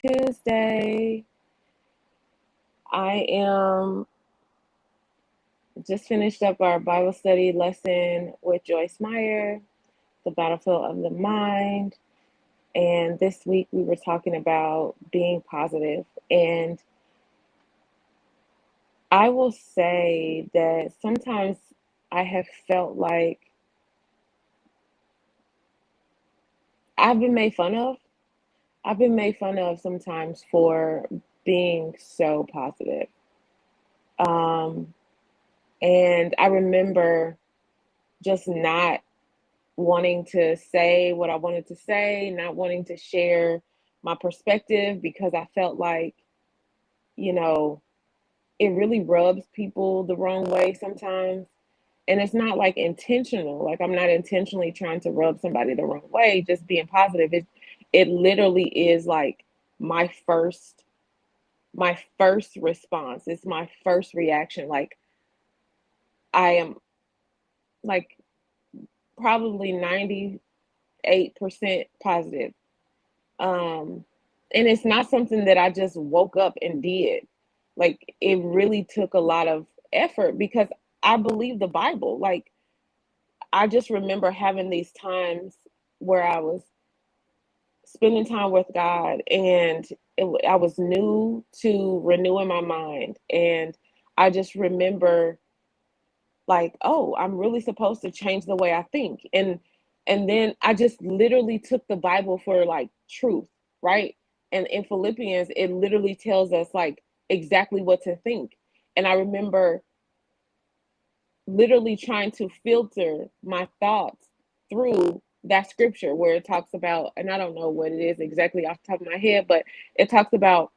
Tuesday. I am just finished up our Bible study lesson with Joyce Meyer, The Battlefield of the Mind. And this week we were talking about being positive. And I will say that sometimes I have felt like I've been made fun of. I've been made fun of sometimes for being so positive. Um, and I remember just not wanting to say what I wanted to say, not wanting to share my perspective because I felt like, you know, it really rubs people the wrong way sometimes. And it's not like intentional. Like I'm not intentionally trying to rub somebody the wrong way, just being positive. It literally is like my first my first response. It's my first reaction. Like I am like probably 98% positive. Um, and it's not something that I just woke up and did. Like it really took a lot of effort because I believe the Bible. Like I just remember having these times where I was spending time with God and I was new to renewing my mind. And I just remember like, oh, I'm really supposed to change the way I think. And then I just literally took the Bible for like truth, right? And in Philippians, it literally tells us like exactly what to think. And I remember literally trying to filter my thoughts through that scripture where it talks about, and I don't know what it is exactly off the top of my head, but it talks about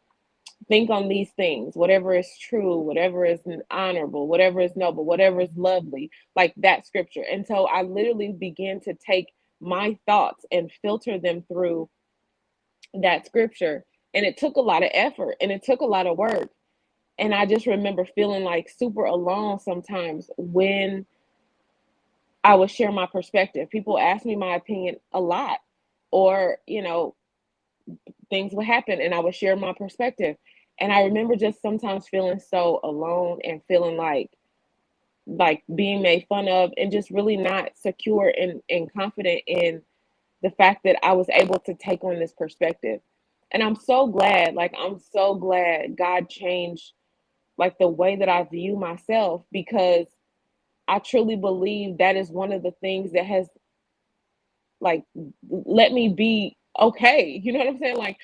think on these things, whatever is true, whatever is honorable, whatever is noble, whatever is lovely, like that scripture. And so I literally began to take my thoughts and filter them through that scripture. And it took a lot of effort and it took a lot of work. And I just remember feeling like super alone sometimes when I would share my perspective. People ask me my opinion a lot, or, things would happen and I would share my perspective. And I remember just sometimes feeling so alone and feeling like being made fun of and just really not secure and confident in the fact that I was able to take on this perspective. And I'm so glad God changed like the way that I view myself because I truly believe that is one of the things that has like let me be okay. You know what I'm saying? Like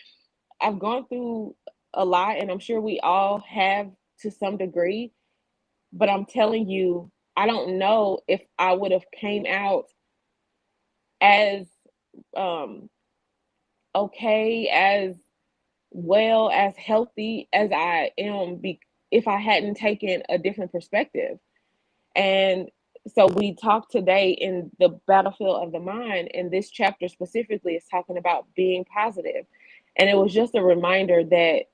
I've gone through a lot, and I'm sure we all have to some degree, but I'm telling you, I don't know if I would have came out as um okay, as well, as healthy as I am if I hadn't taken a different perspective. And so we talked today in the battlefield of the mind, and this chapter specifically is talking about being positive. And it was just a reminder that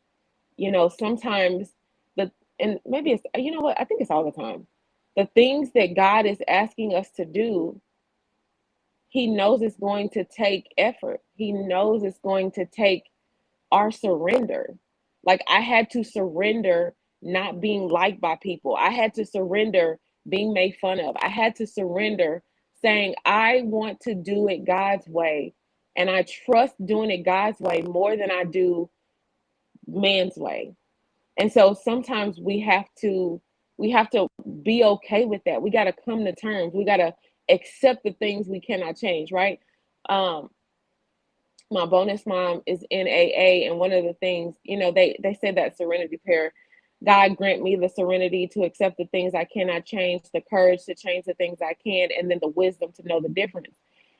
sometimes the and maybe it's what I think it's all the time. The things that God is asking us to do, He knows it's going to take effort. He knows it's going to take our surrender. Like I had to surrender not being liked by people. I had to surrender being made fun of. I had to surrender saying, I want to do it God's way. And I trust doing it God's way more than I do man's way. And so sometimes we have to be okay with that. We got to come to terms. We got to accept the things we cannot change, right? Um, my bonus mom is in AA, and one of the things, they say that serenity prayer, God grant me the serenity to accept the things I cannot change, the courage to change the things I can, and then the wisdom to know the difference.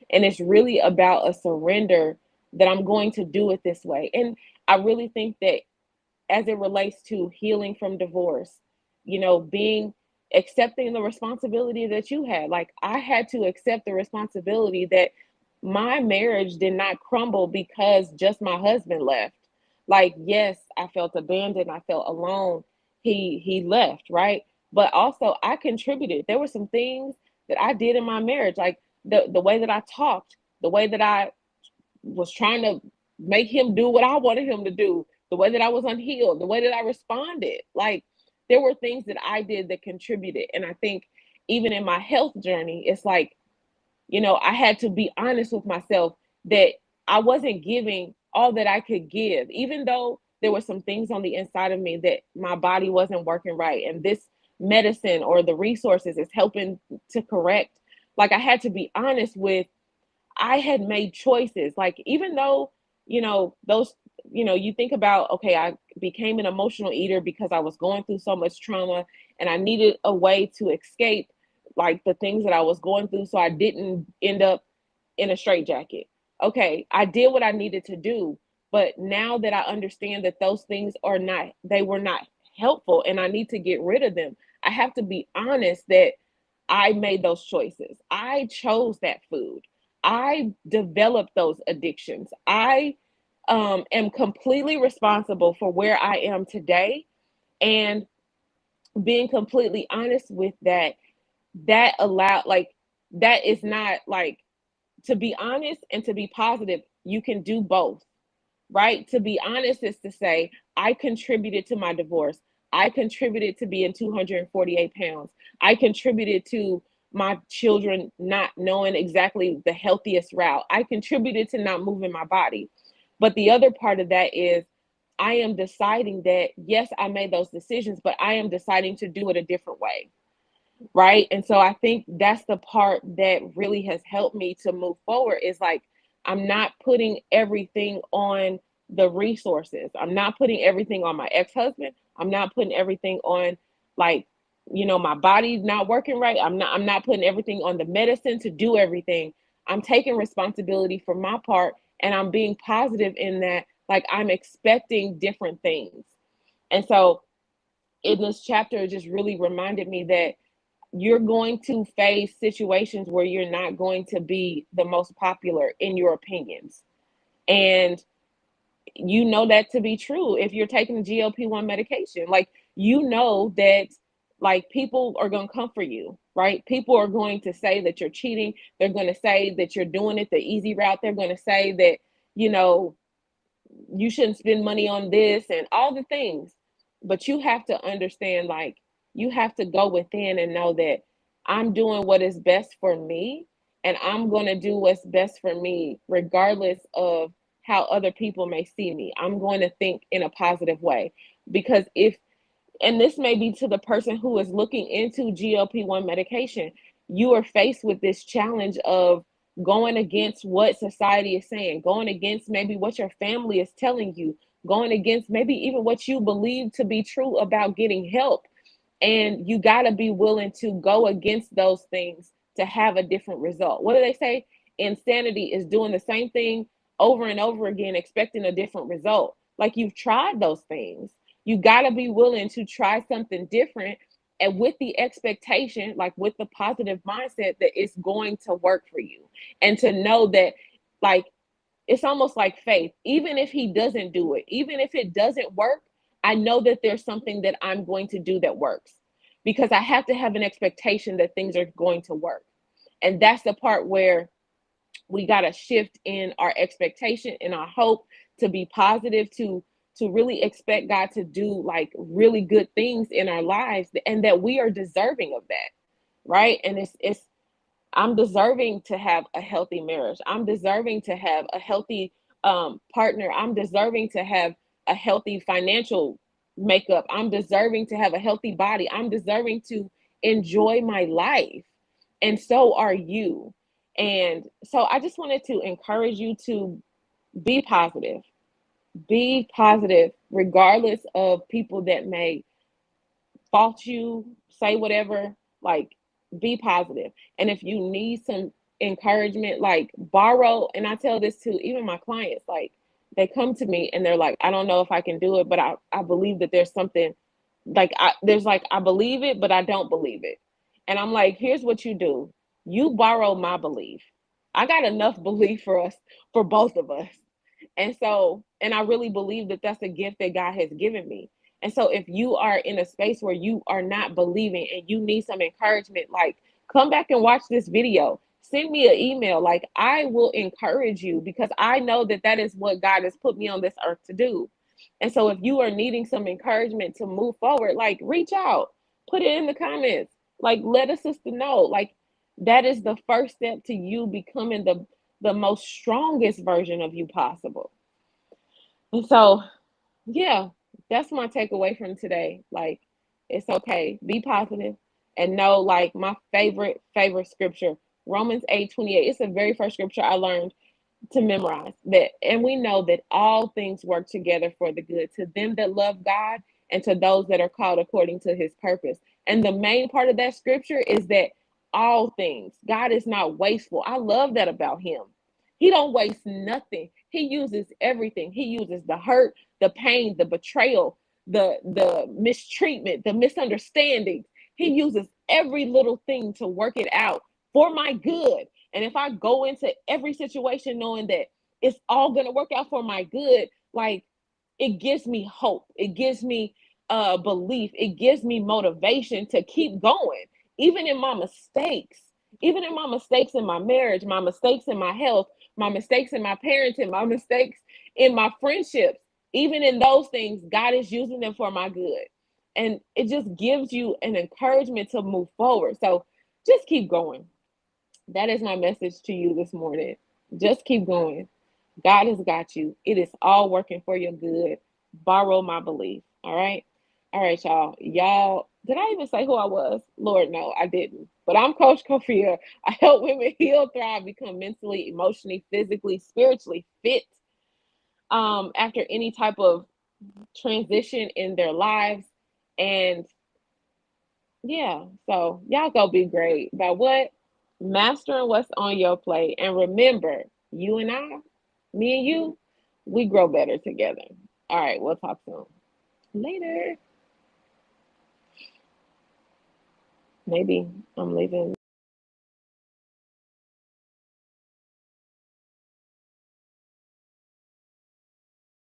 And it's really about a surrender that I'm going to do it this way. And I really think that as it relates to healing from divorce, being accepting the responsibility that you had. Like I had to accept the responsibility that my marriage did not crumble because just my husband left. Like, yes, I felt abandoned, I felt alone. He left, right? But also I contributed. There were some things that I did in my marriage, like the way that I talked, the way that I was trying to make him do what I wanted him to do, the way that I was unhealed, the way that I responded. Like there were things that I did that contributed. And I think even in my health journey, it's like, I had to be honest with myself that I wasn't giving all that I could give, even though there were some things on the inside of me that my body wasn't working right. And this medicine or the resources is helping to correct. Like I had to be honest with, I had made choices. Like, even though, those, you think about, okay, I became an emotional eater because I was going through so much trauma and I needed a way to escape like the things that I was going through so I didn't end up in a straitjacket. Okay, I did what I needed to do, but now that I understand that those things they were not helpful and I need to get rid of them, I have to be honest that I made those choices. I chose that food. I developed those addictions. I am completely responsible for where I am today. And being completely honest with that, that allowed, like, that is not like, to be honest and to be positive, you can do both, right? To be honest is to say, I contributed to my divorce. I contributed to being 248 pounds. I contributed to my children not knowing exactly the healthiest route. I contributed to not moving my body. But the other part of that is, I am deciding that, yes, I made those decisions, but I am deciding to do it a different way. Right. And so I think that's the part that really has helped me to move forward is like, I'm not putting everything on the resources. I'm not putting everything on my ex-husband. I'm not putting everything on, like, my body not working right. I'm not putting everything on the medicine to do everything. I'm taking responsibility for my part and I'm being positive in that, like, I'm expecting different things. And so in this chapter, it just really reminded me that you're going to face situations where you're not going to be the most popular in your opinions. And you know that to be true if you're taking the GLP-1 medication. Like, that, like, people are going to come for you, right? People are going to say that you're cheating. They're going to say that you're doing it the easy route. They're going to say that, you know, you shouldn't spend money on this and all the things. But you have to understand, like, you have to go within and know that I'm doing what is best for me and I'm going to do what's best for me regardless of how other people may see me. I'm going to think in a positive way, because if, and this may be to the person who is looking into GLP-1 medication, you are faced with this challenge of going against what society is saying, going against maybe what your family is telling you, going against maybe even what you believe to be true about getting help. And you got to be willing to go against those things to have a different result. What do they say? Insanity is doing the same thing over and over again, expecting a different result. Like, you've tried those things. You got to be willing to try something different, and with the expectation, like with the positive mindset that it's going to work for you. And to know that, like, it's almost like faith. Even if he doesn't do it, even if it doesn't work, I know that there's something that I'm going to do that works, because I have to have an expectation that things are going to work. And that's the part where we got to shift in our expectation and our hope to be positive, to really expect God to do like really good things in our lives, and that we are deserving of that. Right. And it's I'm deserving to have a healthy marriage. I'm deserving to have a healthy partner. I'm deserving to have a healthy financial makeup. I'm deserving to have a healthy body. I'm deserving to enjoy my life. And so are you. And so I just wanted to encourage you to be positive. Be positive, regardless of people that may fault you, say whatever, like, be positive. And if you need some encouragement, like, borrow. And I tell this to even my clients, like, they come to me and they're like, I don't know if I can do it, but I believe that there's something, like, I believe it, but I don't believe it. And I'm like, here's what you do. You borrow my belief. I got enough belief for us, for both of us. And so, and I really believe that that's a gift that God has given me. And so, if you are in a space where you are not believing and you need some encouragement, like, come back and watch this video. send me an email. Like, I will encourage you because I know that that is what God has put me on this earth to do. And so if you are needing some encouragement to move forward, like, reach out, put it in the comments, like, let a sister know. Like, that is the first step to you becoming the most strongest version of you possible. And so, yeah, that's my takeaway from today. Like, it's okay, be positive, and know, like, my favorite scripture, Romans 8:28. It's the very first scripture I learned to memorize that. And we know that all things work together for the good to them that love God and to those that are called according to his purpose. And the main part of that scripture is that all things, God is not wasteful. I love that about him. He don't waste nothing. He uses everything. He uses the hurt, the pain, the betrayal, the mistreatment, the misunderstandings. He uses every little thing to work it out for my good. And if I go into every situation knowing that it's all going to work out for my good, like, it gives me hope. It gives me belief. It gives me motivation to keep going, even in my mistakes, even in my mistakes in my marriage, my mistakes in my health, my mistakes in my parenting, my mistakes in my friendships. Even in those things, God is using them for my good. And it just gives you an encouragement to move forward. So just keep going. That is my message to you this morning. Just keep going. God has got you. It is all working for your good. Borrow my belief. All right. All right, y'all. Y'all, did I even say who I was? Lord, no, I didn't. But I'm Coach Kofia. I help women heal, thrive, become mentally, emotionally, physically, spiritually fit after any type of transition in their lives. And yeah, so y'all go be great. By what? Mastering what's on your plate. And remember, you and I, me and you, we grow better together. All right, we'll talk soon. Later. Maybe I'm leaving.